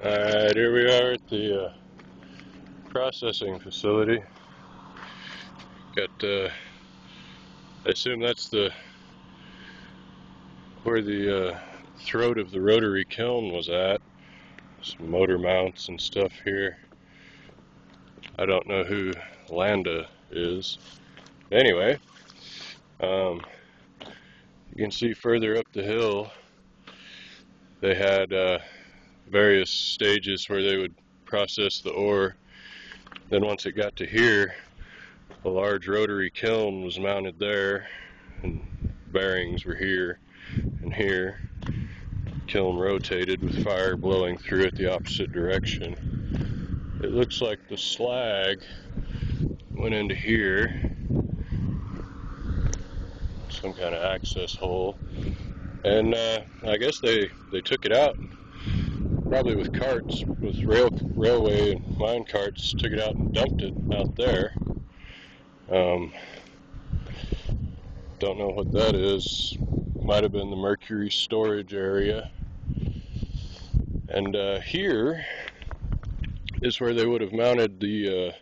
Alright, here we are at the processing facility. Got, I assume that's where the throat of the rotary kiln was at. Some motor mounts and stuff here. I don't know who Landa is. Anyway, you can see further up the hill they had various stages where they would process the ore. Then once it got to here, a large rotary kiln was mounted there, and bearings were here and here. Kiln rotated with fire blowing through it the opposite direction. It looks like the slag went into here, some kind of access hole, and I guess they took it out, probably with carts, with railway and mine carts, took it out and dumped it out there. Don't know what that is. Might have been the mercury storage area. And here is where they would have mounted the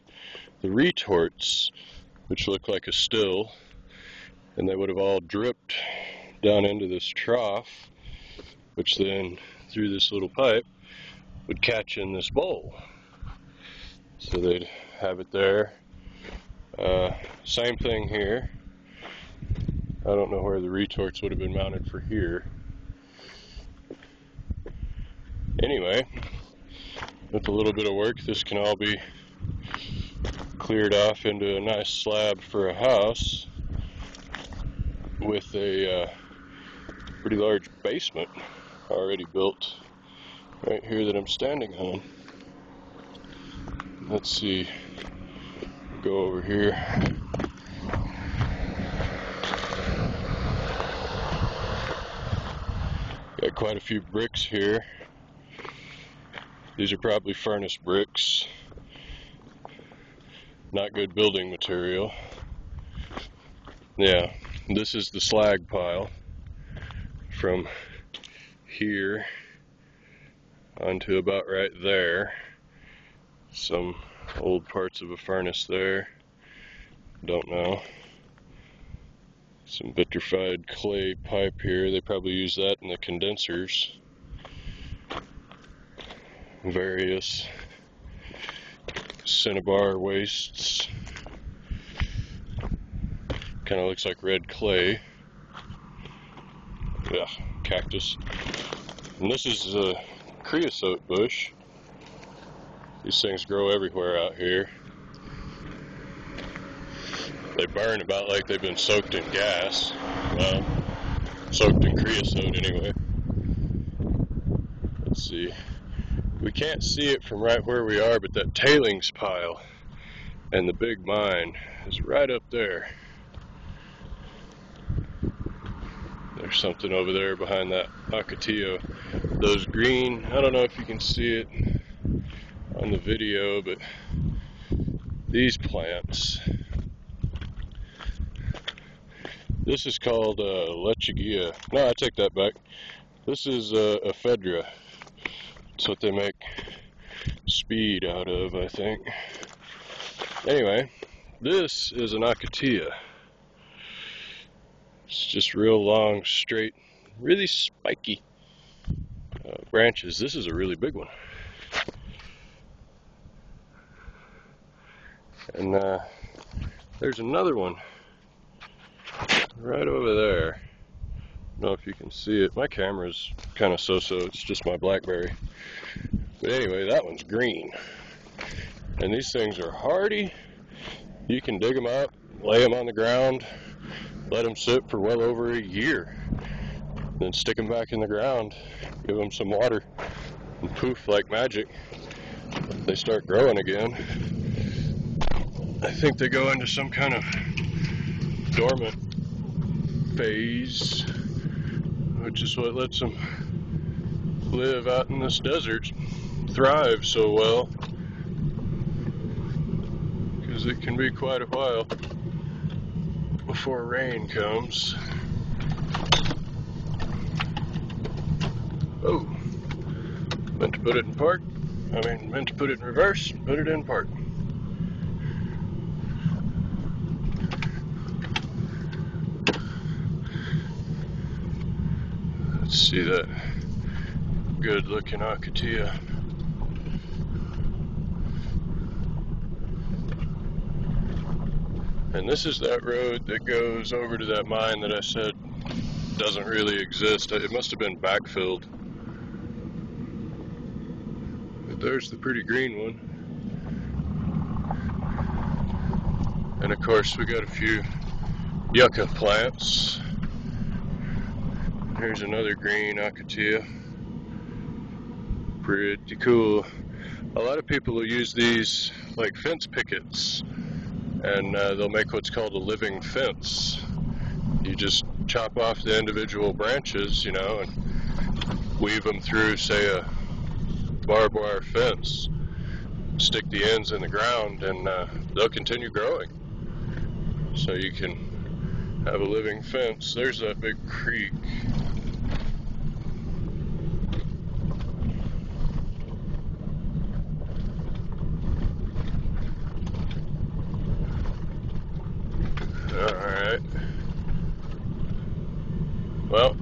retorts, which look like a still, and they would have all dripped down into this trough, which then, through this little pipe, would catch in this bowl. So they'd have it there. Same thing here. I don't know where the retorts would have been mounted for here. Anyway, with a little bit of work, this can all be cleared off into a nice slab for a house with a pretty large basement already built right here that I'm standing on. Let's see, go over here. Got quite a few bricks here. These are probably furnace bricks. Not good building material. Yeah, this is the slag pile from here onto about right there. Some old parts of a furnace there. Don't know. Some vitrified clay pipe here. They probably use that in the condensers. Various cinnabar wastes. Kind of looks like red clay. Yeah, cactus. And this is a creosote bush. These things grow everywhere out here. They burn about like they've been soaked in gas. Well, soaked in creosote anyway. Let's see. We can't see it from right where we are, but that tailings pile and the big mine is right up there. There's something over there behind that Ocotillo. Those green, I don't know if you can see it on the video, but these plants, this is called Lechuguilla. No, I take that back. This is ephedra. It's what they make speed out of, I think. Anyway, this is an Ocotillo. It's just real long, straight, really spiky branches. This is a really big one. And there's another one right over there. I don't know if you can see it. My camera's kind of so-so. It's just my BlackBerry. But anyway, that one's green. And these things are hardy. You can dig them up, lay them on the ground, let them sit for well over a year. Then stick them back in the ground, give them some water, and poof, like magic, they start growing again. I think they go into some kind of dormant phase, which is what lets them live out in this desert, thrive so well, because it can be quite a while before rain comes. Oh, Meant to put it in park. Meant to put it in reverse and put it in park. Let's see that good looking Acacia. And this is that road that goes over to that mine that I said doesn't really exist. It must have been backfilled. But there's the pretty green one. And of course we got a few yucca plants. Here's another green Acacia. Pretty cool. A lot of people will use these like fence pickets, and they'll make what's called a living fence. You just chop off the individual branches, and weave them through, say, a barbed wire fence, stick the ends in the ground, and they'll continue growing. So you can have a living fence. There's that big creek. Alright. Well,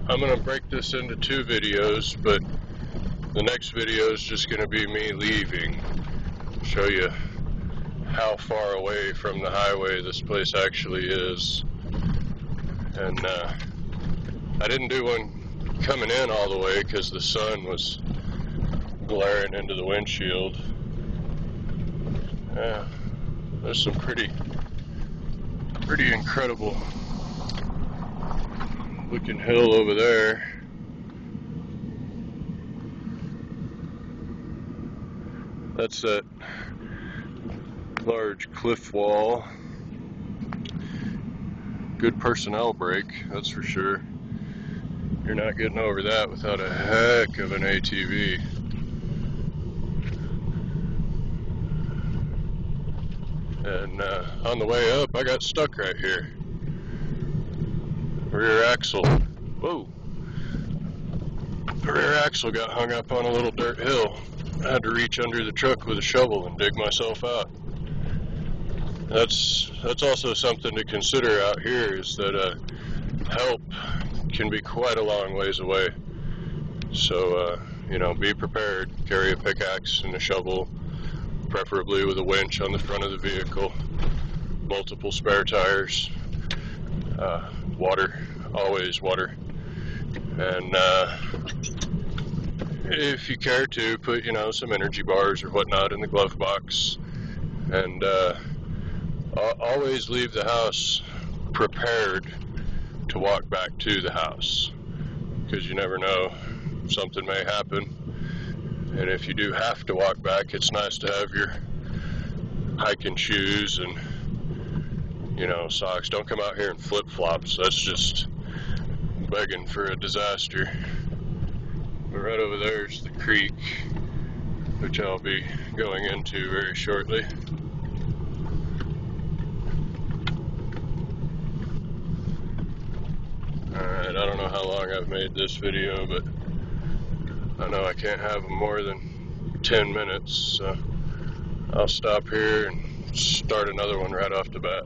I'm going to break this into 2 videos, but the next video is just going to be me leaving. Show you how far away from the highway this place actually is. And I didn't do one coming in all the way because the sun was glaring into the windshield. Yeah, there's some pretty incredible looking hill over there. That's that large cliff wall. Good personnel break, that's for sure. You're not getting over that without a heck of an ATV. And on the way up, I got stuck right here. Rear axle. Whoa. The rear axle got hung up on a little dirt hill. I had to reach under the truck with a shovel and dig myself out. That's also something to consider out here, is that help can be quite a long ways away. So, be prepared. Carry a pickaxe and a shovel, preferably with a winch on the front of the vehicle, multiple spare tires, water, always water, and if you care to, put some energy bars or whatnot in the glove box, and always leave the house prepared to walk back to the house, because you never know, something may happen. And if you do have to walk back, it's nice to have your hiking shoes and, socks. Don't come out here in flip-flops. That's just begging for a disaster. But right over there is the creek, which I'll be going into very shortly. Alright, I don't know how long I've made this video, but I know I can't have more than 10 minutes, so I'll stop here and start another one right off the bat.